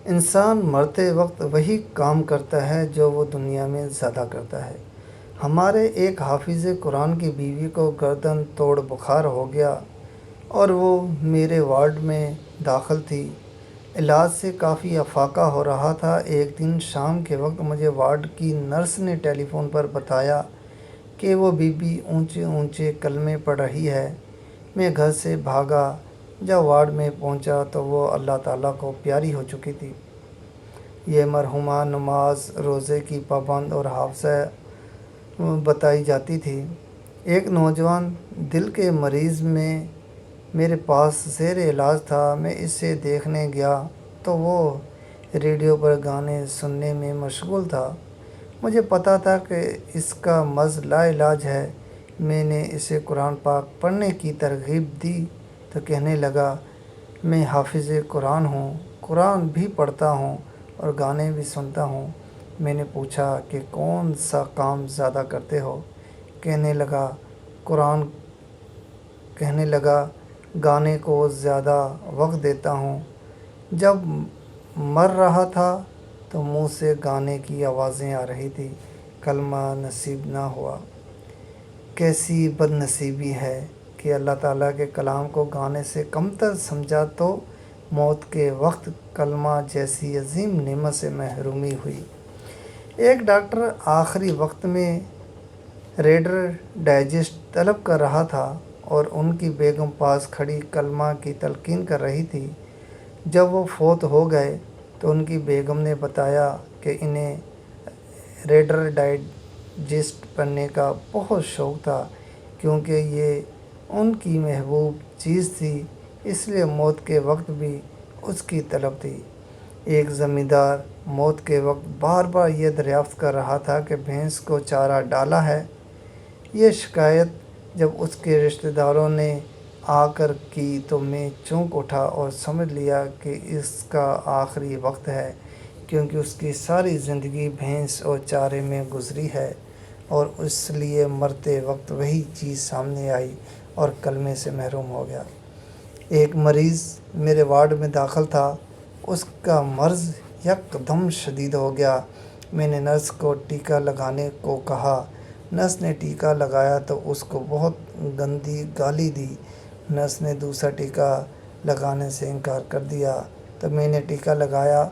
انسان مرتے وقت وہی کام کرتا ہے جو وہ دنیا میں زیادہ کرتا ہے۔ ہمارے ایک حافظ قرآن کی بیوی کو گردن توڑ بخار ہو گیا اور وہ میرے وارڈ میں داخل تھی۔ علاج سے کافی افاقہ ہو رہا تھا۔ ایک دن شام کے وقت مجھے وارڈ کی نرس نے ٹیلی فون پر بتایا کہ وہ بی بی اونچے اونچے کلمے پڑھ رہی ہے۔ میں گھر سے بھاگا۔ جب وارڈ میں پہنچا تو وہ اللہ تعالیٰ کو پیاری ہو چکی تھی۔ یہ مرحومہ نماز روزے کی پابند اور حافظہ بتائی جاتی تھی۔ ایک نوجوان دل کے مریض میں میرے پاس زیر علاج تھا۔ میں اسے دیکھنے گیا تو وہ ریڈیو پر گانے سننے میں مشغول تھا۔ مجھے پتہ تھا کہ اس کا مرض لا علاج ہے۔ میں نے اسے قرآن پاک پڑھنے کی ترغیب دی تو کہنے لگا، میں حافظ قرآن ہوں، قرآن بھی پڑھتا ہوں اور گانے بھی سنتا ہوں۔ میں نے پوچھا کہ کون سا کام زیادہ کرتے ہو؟ کہنے لگا گانے کو زیادہ وقت دیتا ہوں۔ جب مر رہا تھا تو منہ سے گانے کی آوازیں آ رہی تھی، کلمہ نصیب نہ ہوا۔ کیسی بد نصیبی ہے کہ اللہ تعالیٰ کے کلام کو گانے سے کمتر سمجھا تو موت کے وقت کلمہ جیسی عظیم نعمت سے محرومی ہوئی۔ ایک ڈاکٹر آخری وقت میں ریڈر ڈائجسٹ طلب کر رہا تھا اور ان کی بیگم پاس کھڑی کلمہ کی تلقین کر رہی تھی۔ جب وہ فوت ہو گئے تو ان کی بیگم نے بتایا کہ انہیں ریڈر ڈائجسٹ پڑھنے کا بہت شوق تھا کیونکہ یہ ان کی محبوب چیز تھی، اس لیے موت کے وقت بھی اس کی طلب تھی۔ ایک زمیندار موت کے وقت بار بار یہ دریافت کر رہا تھا کہ بھینس کو چارہ ڈالا ہے۔ یہ شکایت جب اس کے رشتہ داروں نے آ کر کی تو میں چونک اٹھا اور سمجھ لیا کہ اس کا آخری وقت ہے، کیونکہ اس کی ساری زندگی بھینس اور چارے میں گزری ہے اور اس لیے مرتے وقت وہی چیز سامنے آئی اور کلمے سے محروم ہو گیا۔ ایک مریض میرے وارڈ میں داخل تھا۔ اس کا مرض یکدم شدید ہو گیا۔ میں نے نرس کو ٹیکہ لگانے کو کہا۔ نرس نے ٹیکہ لگایا تو اس کو بہت گندی گالی دی۔ نرس نے دوسرا ٹیکہ لگانے سے انکار کر دیا تو میں نے ٹیکہ لگایا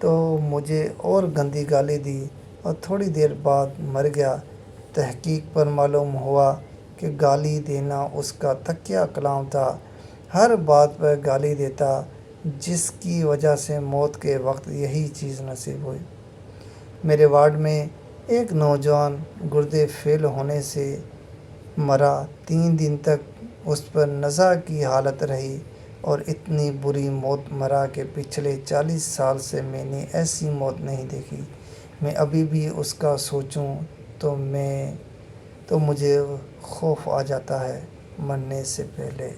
تو مجھے اور گندی گالی دی اور تھوڑی دیر بعد مر گیا۔ تحقیق پر معلوم ہوا کہ گالی دینا اس کا تقیہ کلام تھا، ہر بات پر گالی دیتا، جس کی وجہ سے موت کے وقت یہی چیز نصیب ہوئی۔ میرے وارڈ میں ایک نوجوان گردے فیل ہونے سے مرا۔ 3 دن تک اس پر نزا کی حالت رہی اور اتنی بری موت مرا کہ پچھلے 40 سال سے میں نے ایسی موت نہیں دیکھی۔ میں ابھی بھی اس کا سوچوں تو مجھے خوف آ جاتا ہے۔ مرنے سے پہلے